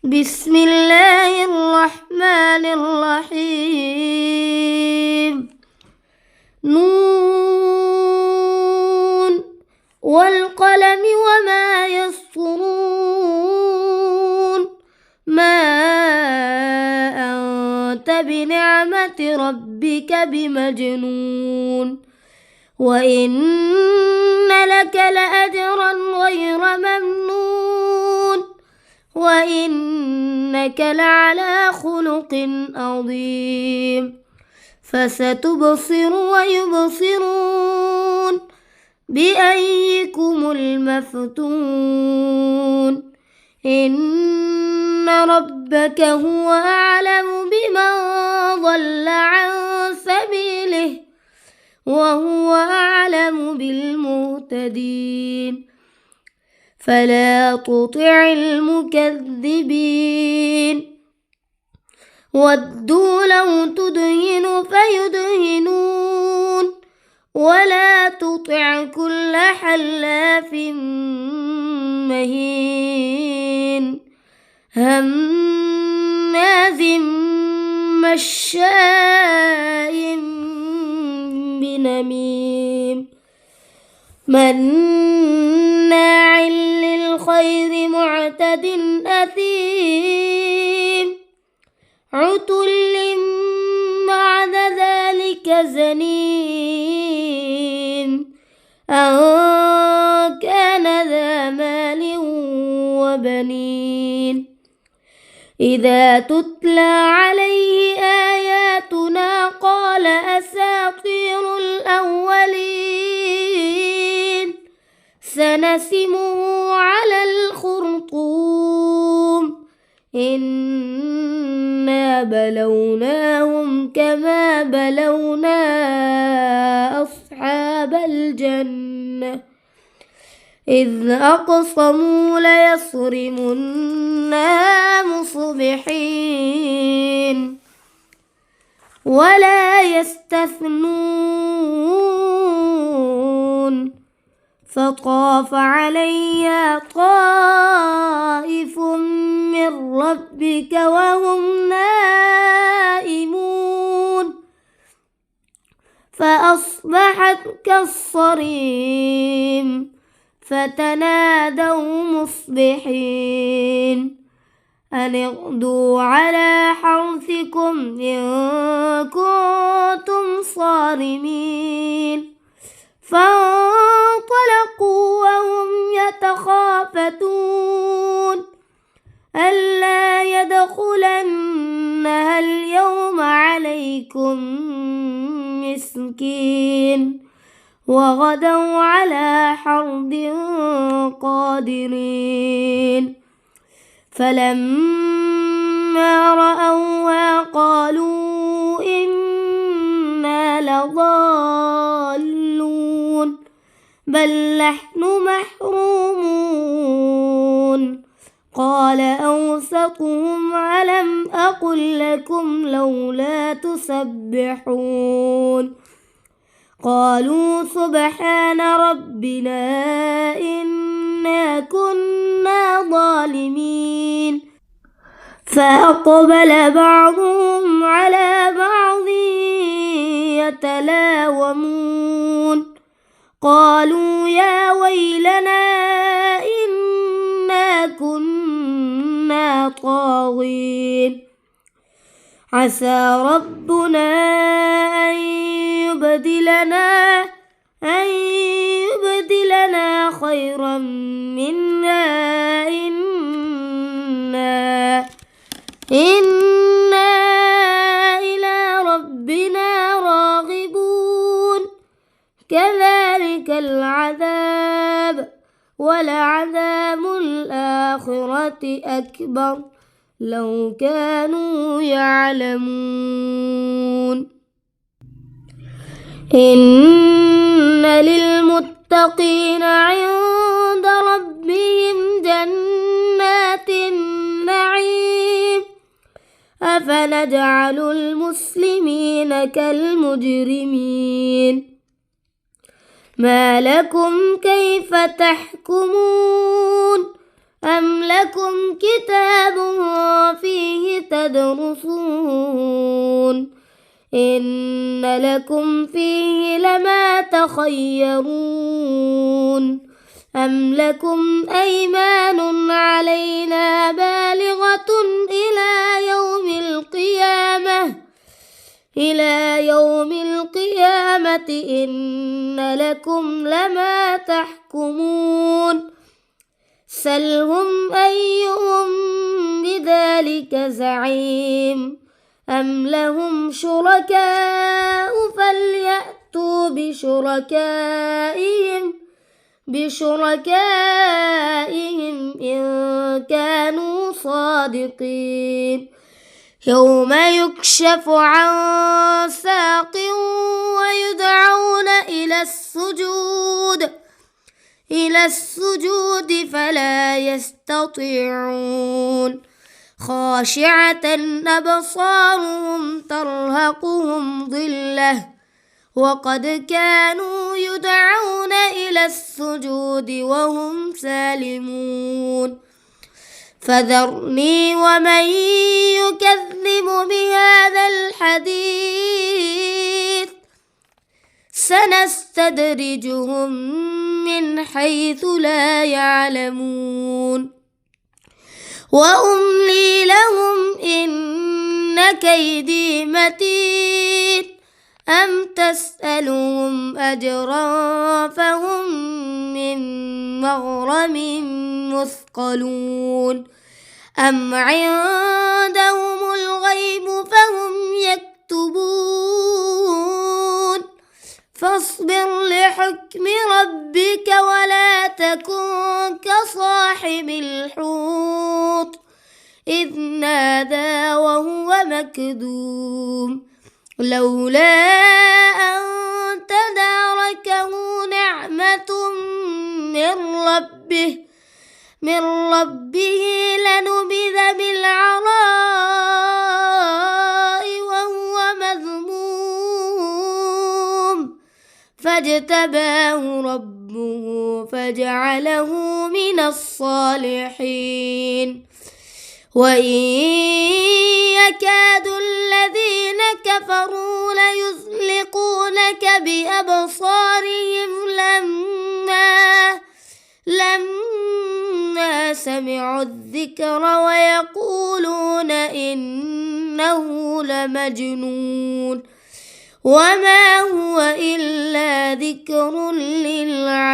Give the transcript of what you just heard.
بسم الله الرحمن الرحيم. نون والقلم وما يسطرون. ما أنت بنعمة ربك بمجنون. وإن لك لأجرا غير ممنون. وإنك لعلى خلق عظيم. فستبصر ويبصرون بأيكم المفتون. إن ربك هو أعلم بمن ضل عن سبيله وهو أعلم بالمهتدين. فلا تطع المكذبين. ودوا لو تدهن فيدهنون. ولا تطع كل حلاف مهين هماز مشاء بنميم مناع للخير معتد أثيم عتل بعد ذلك زنيم أن كان ذا مال وبنين. إذا تتلى عليه آياتنا قال أساطير الأولين سنسمه على الخرطوم. إنا بلوناهم كما بلونا أصحاب الجنة إذ أقسموا ليصرمنها مصبحين ولا يستثنون. فطاف عليها طائف من ربك وهم نائمون فأصبحت كالصريم. فتنادوا مصبحين أن اغدوا على حرثكم إن كنتم صارمين. فانطلقوا وهم يتخافتون ألا يدخلنها اليوم عليكم مسكين. وغدوا على حرد قادرين. فلما رأوها قالوا إنا لضالون بل نحن محرومون. قال أوسطهم ألم أقل لكم لولا تسبحون. قالوا سبحان ربنا إنا كنا ظالمين. فأقبل بعضهم على بعض يتلاومون قالوا يا ويلنا إنا كنا طاغين. عسى ربنا أن يبدلنا خيرا منا إنا إلى ربنا راغبون. كذلك العذاب ولعذاب الآخرة أكبر لو كانوا يعلمون. إن للمتقين عند ربهم جنات النعيم. أفنجعل المسلمين كالمجرمين. ما لكم كيف تحكمون أم لكم كتاب تدرسون إن لكم فيه لما تخيرون أم لكم أيمان علينا بالغة إلى يوم القيامة إن لكم لما تحكمون سلهم أيهم بذلك زعيم أم لهم شركاء فليأتوا بشركائهم إن كانوا صادقين يوم يكشف عن ساق ويدعون إلى السجود فلا يستطيعون خاشعة أبصارهم ترهقهم ذلة وقد كانوا يدعون إلى السجود وهم سالمون فذرني ومن يكذب بهذا الحديث سنستدرجهم من حيث لا يعلمون وأملي لهم إن كيدي متين أم تسألهم أجرا فهم من مغرم مثقلون أم عندهم الغيب فهم يكتبون فاصبر لحكم ربك ولا تكن كصاحب الحوت إذ نادى وهو مكذوم لولا أن تداركه نعمة من ربه لنبذ بالعراء وهو مذموم فاجتباه ربه فجعله من الصالحين وإن يكاد الذين كفروا ليزلقونك بأبصارهم لما سمعوا الذكر ويقولون إنه لمجنون وما هو إلا ذكر للعالمين.